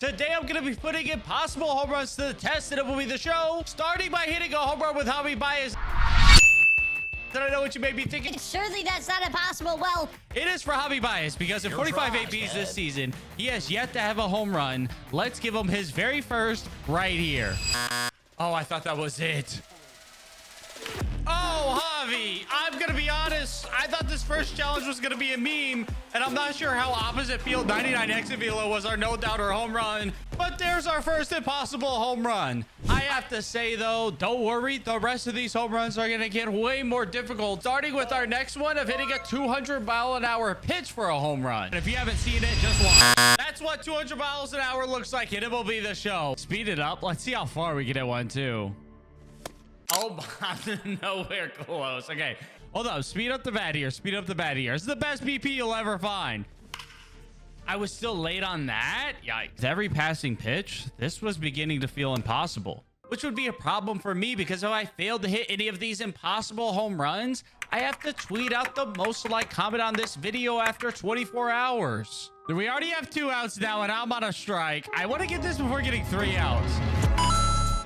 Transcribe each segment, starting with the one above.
Today, I'm going to be putting impossible home runs to the test in MLB The Show, starting by hitting a home run with hobby bias. Then I know what you may be thinking. Surely that's not impossible. Well, it is for hobby bias because in 45 APs this season, he has yet to have a home run. Let's give him his very first right here. Oh, I thought that was it. Oh, Javi, I'm going to be honest. I thought this first challenge was going to be a meme, and I'm not sure how opposite field 99 exit velo was our no-doubter home run, but there's our first impossible home run. I have to say, though, don't worry. The rest of these home runs are going to get way more difficult, starting with our next one of hitting a 200-mile-an-hour pitch for a home run. And if you haven't seen it, just watch. That's what 200 miles an hour looks like in MLB The Show. Speed it up. Let's see how far we can hit one, too. Oh, nowhere close. Okay, hold up. Speed up the bat here. Speed up the bat here. This is the best BP you'll ever find. I was still late on that. Yikes. With every passing pitch, this was beginning to feel impossible, which would be a problem for me because if I failed to hit any of these impossible home runs, I have to tweet out the most liked comment on this video after 24 hours. We already have 2 outs now, and I'm on a strike. I want to get this before getting 3 outs.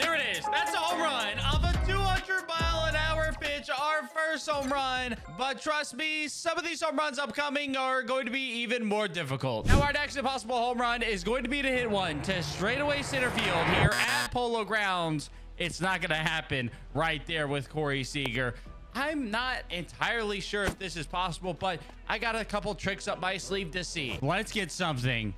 There it is. That's a home run of a 200-mile-an-hour pitch, our first home run. But trust me, some of these home runs upcoming are going to be even more difficult. Now, our next impossible home run is going to be to hit one to straightaway center field here at Polo grounds. It's not going to happen right there with Corey Seager. I'm not entirely sure if this is possible, but I got a couple tricks up my sleeve to see. Let's get something.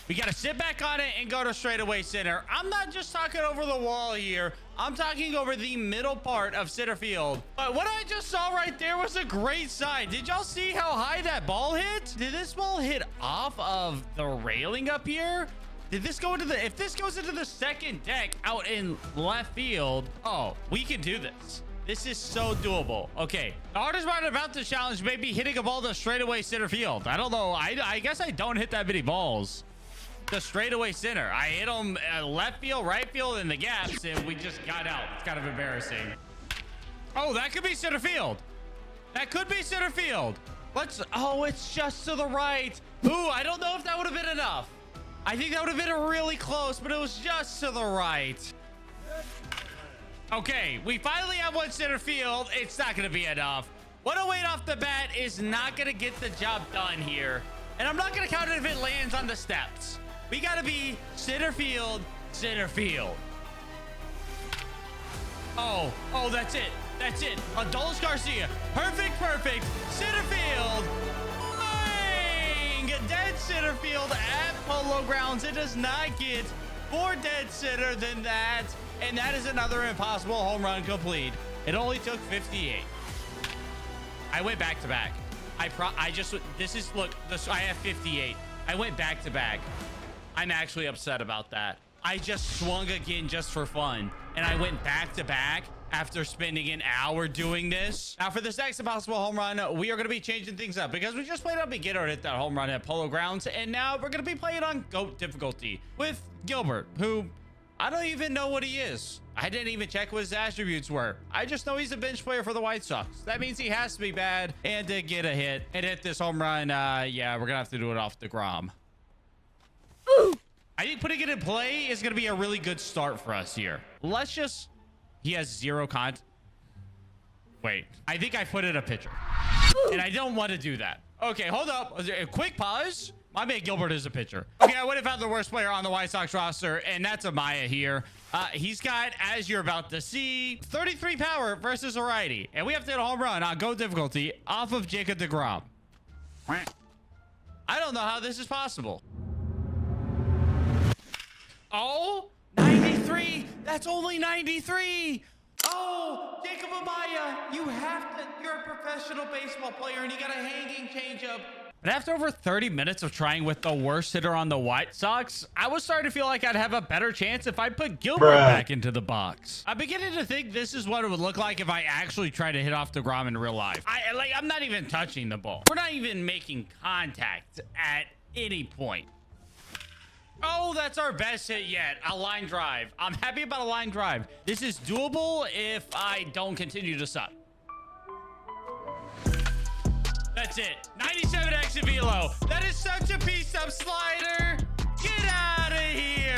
We got to sit back on it and go to straightaway center. I'm not just talking over the wall here. I'm talking over the middle part of center field. But what I just saw right there was a great sign. Did y'all see how high that ball hit? Did this ball hit off of the railing up here? Did this go into the... If this goes into the second deck out in left field... Oh, we can do this. This is so doable. Okay, the hardest part about this challenge may be hitting a ball to straightaway center field. I don't know. I guess I don't hit that many balls. The straightaway center. I hit them left field, right field, in the gaps, and we just got out. It's kind of embarrassing. Oh, that could be center field. That could be center field. Let's... Oh, it's just to the right. Ooh, I don't know if that would have been enough. I think that would have been really close, but it was just to the right. Okay, we finally have one center field. It's not going to be enough. 108 off the bat is not going to get the job done here. And I'm not going to count it if it lands on the steps. We got to be center field, center field. Oh, that's it. That's it. Adolis Garcia. Perfect. Center field. Bang! Dead center field at Polo grounds. It does not get more dead center than that. And that is another impossible home run complete. It only took 58. I went back to back. I have 58. I went back to back. I'm actually upset about that. I just swung again just for fun, and I went back to back after spending an hour doing this. Now, for this next impossible home run, we are going to be changing things up because we just played on beginner and hit that home run at Polo grounds, and now we're going to be playing on GOAT difficulty with Gilbert, who I don't even know what he is. I didn't even check what his attributes were. I just know he's a bench player for the White Sox. That means he has to be bad and to get a hit and hit this home run. Yeah, we're going to have to do it off the Grom. I think putting it in play is going to be a really good start for us here. Let's just... He has 0 contact. Wait, I think I put in a pitcher. And I don't want to do that. Okay, hold up. A quick pause. My man Gilbert is a pitcher. Okay, I would have found the worst player on the White Sox roster, and that's Amaya here. He's got, as you're about to see, 33 power versus a righty. And we have to hit a home run on GO difficulty off of Jacob deGrom. I don't know how this is possible. Oh, 93. That's only 93. Oh, Jacob Amaya, you're a professional baseball player, and you got a hanging changeup. But after over 30 minutes of trying with the worst hitter on the White Sox, I was starting to feel like I'd have a better chance if I put Gilbert back into the box. I'm beginning to think this is what it would look like if I actually try to hit off deGrom in real life. I'm not even touching the ball. We're not even making contact at any point. Oh, that's our best hit yet. A line drive. I'm happy about a line drive. This is doable if I don't continue to suck. That's it. 97 exit velo. That is such a piece of slider. Get out of here.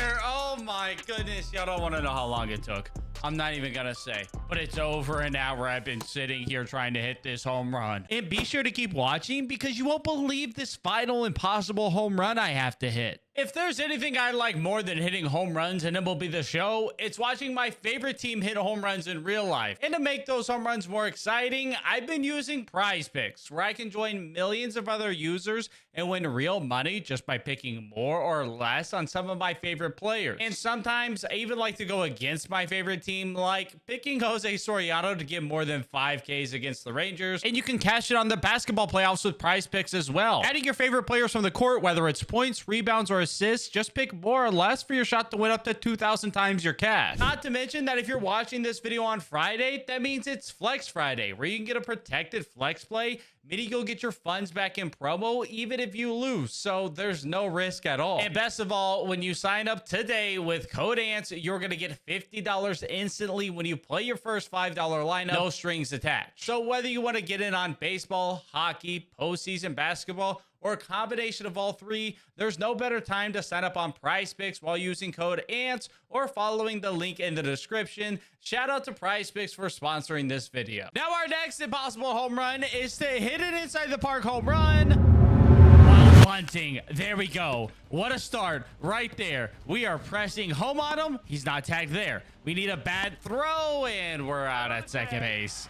my goodness. Y'all don't want to know how long it took. I'm not even gonna say, but it's over an hour I've been sitting here trying to hit this home run. And be sure to keep watching because you won't believe this final impossible home run I have to hit. If there's anything I like more than hitting home runs in MLB The Show, it's watching my favorite team hit home runs in real life. And to make those home runs more exciting, I've been using Prize Picks, where I can join millions of other users and win real money just by picking more or less on some of my favorite players. And sometimes I even like to go against my favorite team, like picking Jose Soriano to get more than 5Ks against the Rangers. And you can cash it on the basketball playoffs with Prize Picks as well. Adding your favorite players from the court, whether it's points, rebounds, or assists, just pick more or less for your shot to win up to 2,000 times your cash. Not to mention that if you're watching this video on Friday, that means it's Flex Friday, where you can get a protected flex play, meaning you'll get your funds back in promo even if you lose, so there's no risk at all. And best of all, when you sign up today with code Ance, you're gonna get $50 instantly when you play your first $5 lineup, no strings attached. So whether you want to get in on baseball, hockey, postseason basketball, or a combination of all three, there's no better time to sign up on Prize Picks while using code ANTS or following the link in the description. Shout out to Prize Picks for sponsoring this video. Now our next impossible home run is to hit an inside the park home run while bunting. There we go. What a start right there. We are pressing home on him. He's not tagged there. We need a bad throw, and we're out at second base.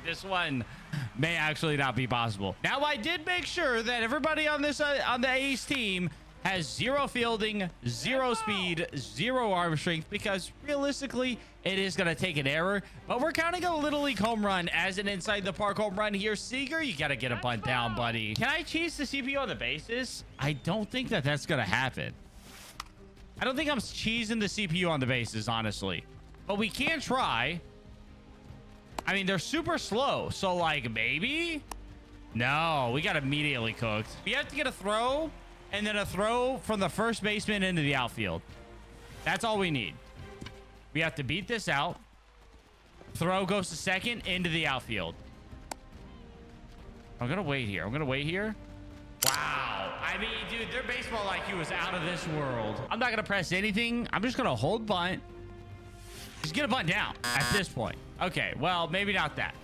This one may actually not be possible. Now, I did make sure that everybody on this on the A's team has 0 fielding, 0 speed, 0 arm strength, because realistically, it is going to take an error. But we're counting a Little League home run as an inside the park home run here. Seager, you got to get a bunt down, buddy. Can I cheese the CPU on the bases? I don't think that that's going to happen. I don't think I'm cheesing the CPU on the bases, honestly. But we can try. I mean, they're super slow. So, like, maybe? No, we got immediately cooked. We have to get a throw and then a throw from the first baseman into the outfield. That's all we need. We have to beat this out. Throw goes to second into the outfield. I'm going to wait here. I'm going to wait here. Wow. I mean, dude, their baseball IQ is out of this world. I'm not going to press anything. I'm just going to hold bunt. Just get a bunt down at this point. Okay, well, maybe not that.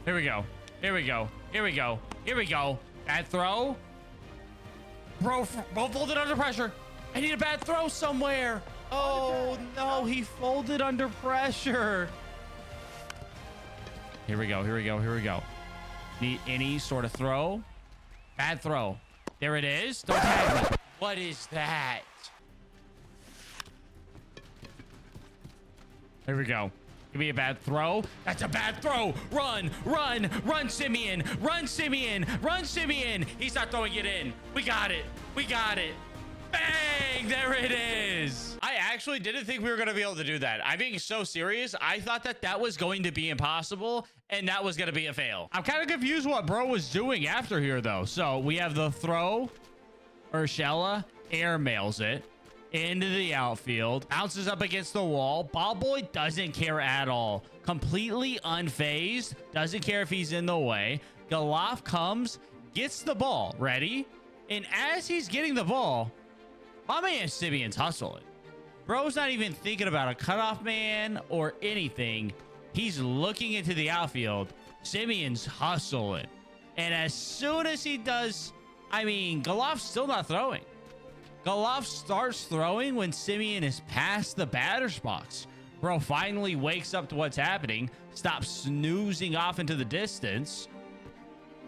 Here we go. Here we go. Here we go. Here we go. Bad throw. Bro folded under pressure. I need a bad throw somewhere. Oh, no. He folded under pressure. Here we go. Here we go. Here we go. Need any sort of throw. Bad throw. There it is. Don't tag me. What is that? Here we go. Give me a bad throw. That's a bad throw. Run, run, run, Simeon. Run, Simeon. Run, Simeon. He's not throwing it in. We got it. We got it. Bang! There it is. I actually didn't think we were going to be able to do that. I'm being so serious. I thought that that was going to be impossible, and that was going to be a fail. I'm kind of confused what bro was doing after here, though. So we have the throw. Urshela airmails it into the outfield, bounces up against the wall. Ball boy doesn't care at all. Completely unfazed. Doesn't care if he's in the way. Galoff comes, gets the ball. Ready? And as he's getting the ball, my man Simeon's hustling. Bro's not even thinking about a cutoff man or anything. He's looking into the outfield. Simeon's hustling. And as soon as he does, I mean, Galoff's still not throwing. Galoff starts throwing when Simeon is past the batter's box. Bro finally wakes up to what's happening, stops snoozing off into the distance,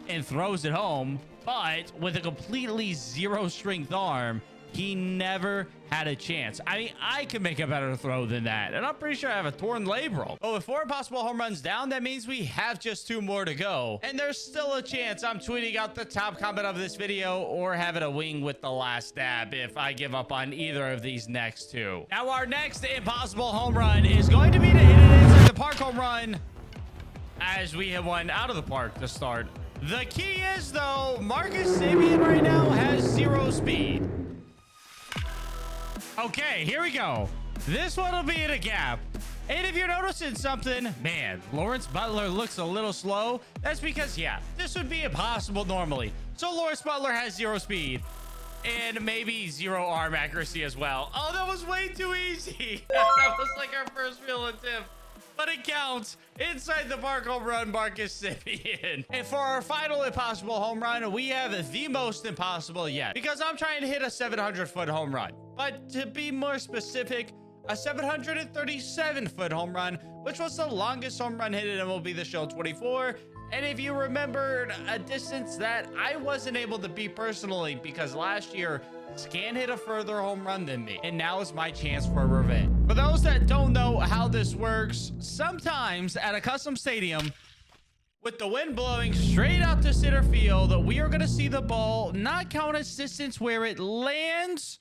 and throws it home. But with a completely zero strength arm, he never had a chance. I mean, I can make a better throw than that. And I'm pretty sure I have a torn labral. But with 4 impossible home runs down, that means we have just 2 more to go. And there's still a chance I'm tweeting out the top comment of this video or having a wing with the last stab if I give up on either of these next 2. Now, our next impossible home run is going to be to hit it inside the park home run, as we have one out of the park to start. The key is, though, Marcus Semien right now has 0 speed. Okay, here we go. This one will be in a gap. And if you're noticing something, man, Lawrence Butler looks a little slow. That's because, yeah, this would be impossible normally. So Lawrence Butler has 0 speed. and maybe 0 arm accuracy as well. Oh, that was way too easy. That was like our first real attempt. But it counts. Inside the park home run, Marcus Simeon. And for our final impossible home run, we have the most impossible yet, because I'm trying to hit a 700-foot home run. But to be more specific, a 737-foot home run, which was the longest home run hit in MLB The Show 24. And if you remembered, a distance that I wasn't able to beat personally, because last year Scan hit a further home run than me, and now is my chance for revenge. For those that don't know how this works, sometimes at a custom stadium, with the wind blowing straight out to center field, we are going to see the ball not count as distance where it lands,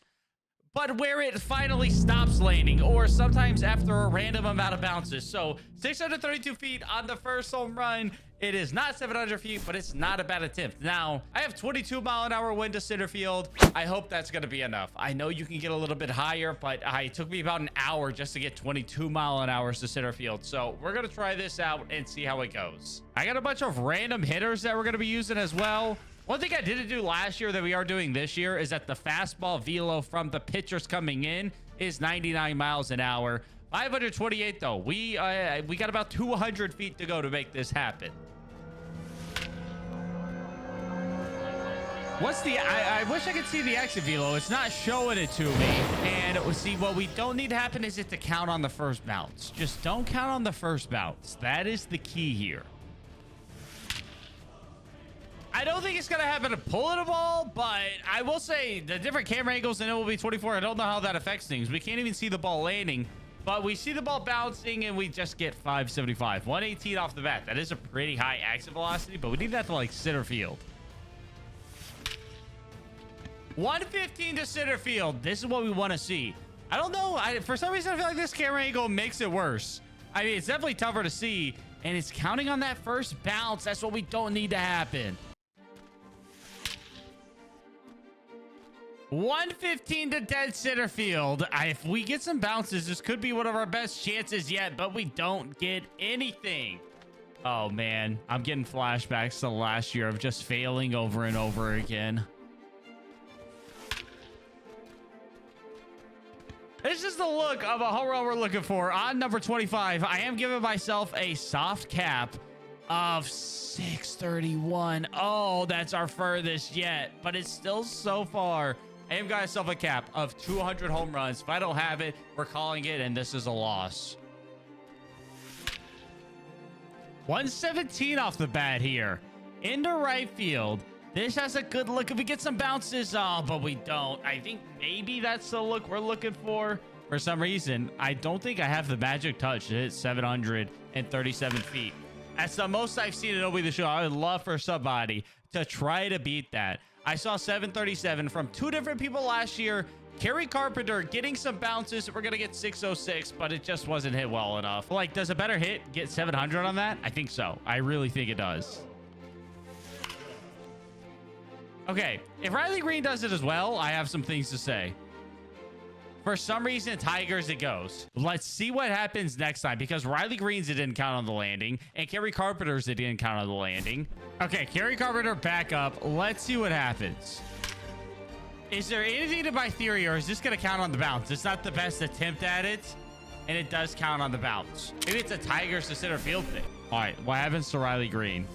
but where it finally stops landing, or sometimes after a random amount of bounces. So 632 feet on the first home run. It is not 700 feet, but it's not a bad attempt. Now, I have 22-mile-an-hour wind to center field. I hope that's going to be enough. I know you can get a little bit higher, but it took me about an hour just to get 22-mile-an-hour to center field. So we're going to try this out and see how it goes. I got a bunch of random hitters that we're going to be using as well. One thing I didn't do last year that we are doing this year is that the fastball velo from the pitchers coming in is 99 miles an hour. 528 though. We got about 200 feet to go to make this happen. What's the... I wish I could see the exit velo. It's not showing it to me. And see, what we don't need to happen is it to count on the first bounce. Just don't count on the first bounce. That is the key here. I don't think it's going to happen to pulling a ball, but I will say the different camera angles in MLB 24, I don't know how that affects things. We can't even see the ball landing, but we see the ball bouncing and we just get 575. 118 off the bat. That is a pretty high exit velocity, but we need that to like center field. 115 to center field. This is what we want to see. I don't know. For some reason, I feel like this camera angle makes it worse. I mean, it's definitely tougher to see, and it's counting on that first bounce. That's what we don't need to happen. 115 to dead center field. If we get some bounces, this could be one of our best chances yet, but we don't get anything. Oh, man. I'm getting flashbacks to last year of just failing over and over again. This is the look of a home run we're looking for on number 25. I am giving myself a soft cap of 631. Oh, that's our furthest yet, but it's still so far. I am got myself a cap of 200 home runs. If I don't have it, we're calling it, and this is a loss. 117 off the bat here. Into right field. This has a good look. If we get some bounces, but we don't. I think maybe that's the look we're looking for. For some reason, I don't think I have the magic touch to hit 737 feet. That's the most I've seen in MLB The Show. I would love for somebody to try to beat that. I saw 737 from 2 different people last year. Kerry Carpenter getting some bounces. We're going to get 606, but it just wasn't hit well enough. Like, does a better hit get 700 on that? I think so. I really think it does. Okay, if Riley Green does it as well, I have some things to say. For some reason, Tigers it goes. Let's see what happens next time, because Riley Green's it didn't count on the landing, and Kerry Carpenter's it didn't count on the landing. Okay, Kerry Carpenter back up. Let's see what happens. Is there anything to my theory, or is this going to count on the bounce? It's not the best attempt at it, and it does count on the bounce. Maybe it's a Tigers to center field thing. All right, what happens to Riley Green?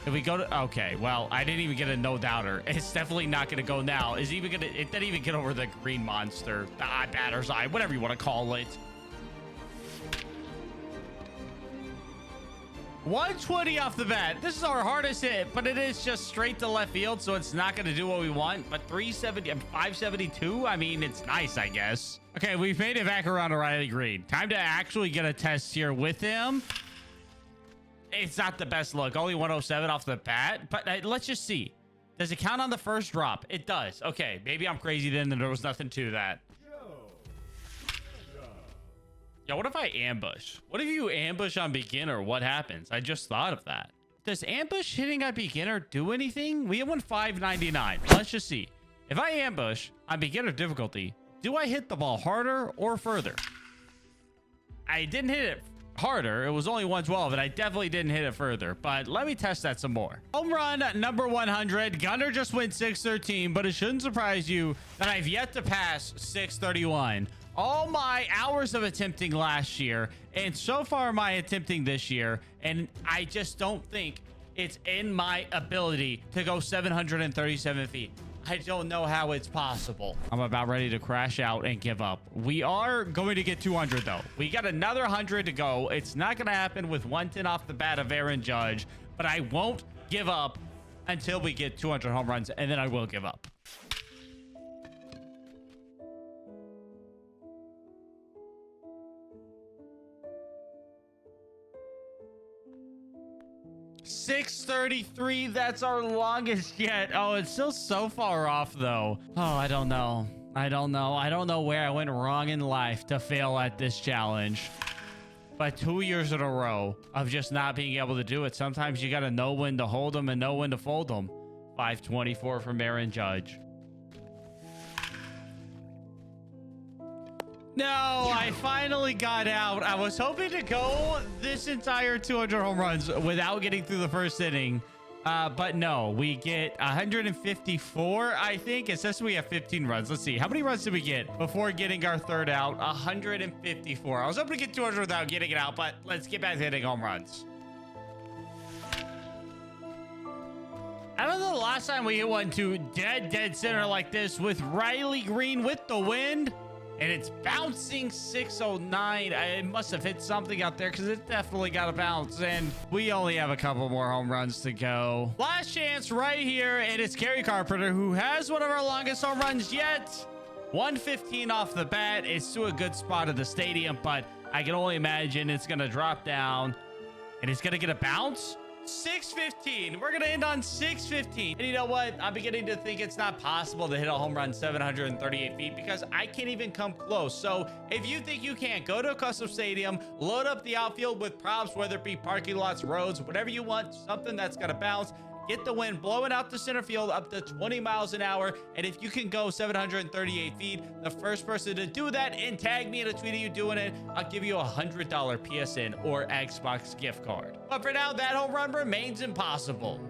If we go to... Okay, well, I didn't even get a no-doubter. It's definitely not going to go now. Is even going to... It didn't even get over the green monster. The batter's eye, whatever you want to call it. 120 off the bat. This is our hardest hit, but it is just straight to left field, so it's not going to do what we want. But 370... 572? I mean, it's nice, I guess. Okay, we've made it back around to Riley Green. Time to actually get a test here with him. It's not the best look. Only 107 off the bat. But let's just see. Does it count on the first drop? It does. Okay. Maybe I'm crazy then and there was nothing to that. Yeah, what if I ambush? What if you ambush on beginner? What happens? I just thought of that. Does ambush hitting on beginner do anything? We have one 599. Let's just see. If I ambush on beginner difficulty, do I hit the ball harder or further? I didn't hit it harder. It was only 112, and I definitely didn't hit it further. But let me test that some more. Home run number 100. Gunner just went 613, but it shouldn't surprise you that I've yet to pass 631. All my hours of attempting last year, and so far my attempting this year, and I just don't think it's in my ability to go 737 feet. I don't know how it's possible. I'm about ready to crash out and give up. We are going to get 200 though. We got another 100 to go. It's not going to happen with 110 off the bat of Aaron Judge, but I won't give up until we get 200 home runs, and then I will give up. .633, that's our longest yet. Oh, it's still so far off though. Oh, I don't know. I don't know where I went wrong in life to fail at this challenge. But 2 years in a row of just not being able to do it. Sometimes you gotta know when to hold them and know when to fold them. 524 from Aaron Judge. No, I finally got out. I was hoping to go this entire 200 home runs without getting through the first inning. But no, we get 154, I think. It says we have 15 runs. Let's see. How many runs did we get before getting our third out? 154. I was hoping to get 200 without getting it out, but let's get back to hitting home runs. I don't know the last time we hit one to dead center like this with Riley Green with the wind. And it's bouncing 609. It must have hit something out there because it definitely got a bounce. And we only have a couple more home runs to go. Last chance right here. And it's Gary Carpenter, who has one of our longest home runs yet. 115 off the bat. It's to a good spot of the stadium, but I can only imagine it's going to drop down. And it's going to get a bounce. 615. We're going to end on 615. And you know what? I'm beginning to think it's not possible to hit a home run 738 feet because I can't even come close. So if you think you can't, go to a custom stadium, load up the outfield with props, whether it be parking lots, roads, whatever you want, something that's going to bounce. Get the wind blowing out to center field up to 20 miles an hour. And if you can go 738 feet, the first person to do that and tag me in a tweet of you doing it, I'll give you a $100 PSN or Xbox gift card. But for now, that home run remains impossible.